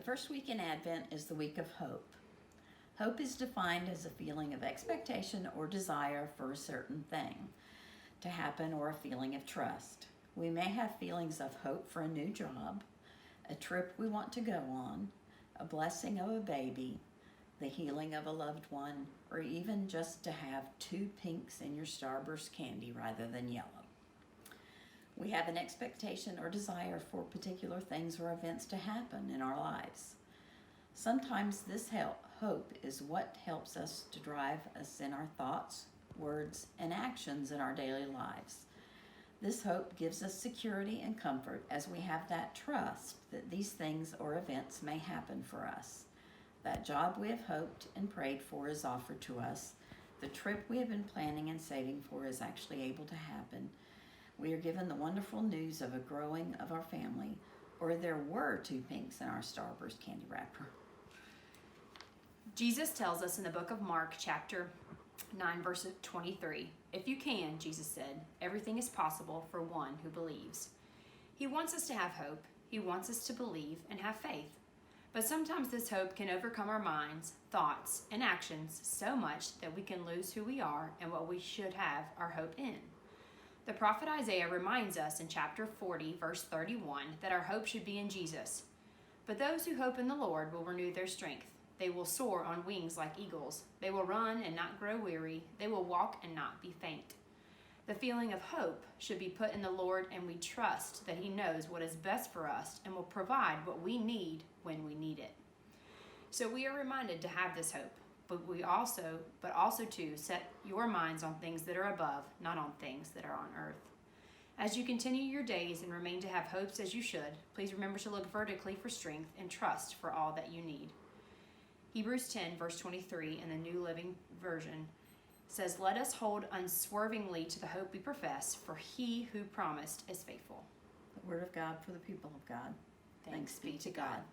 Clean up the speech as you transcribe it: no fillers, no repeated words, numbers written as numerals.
first week in Advent is the week of hope. Hope is defined as a feeling of expectation or desire for a certain thing to happen or a feeling of trust. We may have feelings of hope for a new job, a trip we want to go on, a blessing of a baby, the healing of a loved one, or even just to have 2 pinks in your Starburst candy rather than yellow. We have an expectation or desire for particular things or events to happen in our lives. Sometimes this hope is what helps us to drive us in our thoughts, words, and actions in our daily lives. This hope gives us security and comfort as we have that trust that these things or events may happen for us. That job we have hoped and prayed for is offered to us. The trip we have been planning and saving for is actually able to happen. We are given the wonderful news of a growing of our family, or there were 2 pinks in our Starburst candy wrapper. Jesus tells us in the book of Mark, chapter 9, verse 23, "If you can," Jesus said, "everything is possible for one who believes." He wants us to have hope. He wants us to believe and have faith. But sometimes this hope can overcome our minds, thoughts, and actions so much that we can lose who we are and what we should have our hope in. The prophet Isaiah reminds us in chapter 40, verse 31, that our hope should be in Jesus. "But those who hope in the Lord will renew their strength. They will soar on wings like eagles. They will run and not grow weary. They will walk and not be faint." The feeling of hope should be put in the Lord, and we trust that He knows what is best for us and will provide what we need when we need it. So we are reminded to have this hope, but also to set your minds on things that are above, not on things that are on earth. As you continue your days and remain to have hopes as you should, please remember to look vertically for strength and trust for all that you need. Hebrews 10, verse 23 in the New Living Version says, "Let us hold unswervingly to the hope we profess, for He who promised is faithful." The word of God for the people of God. Thanks be to God.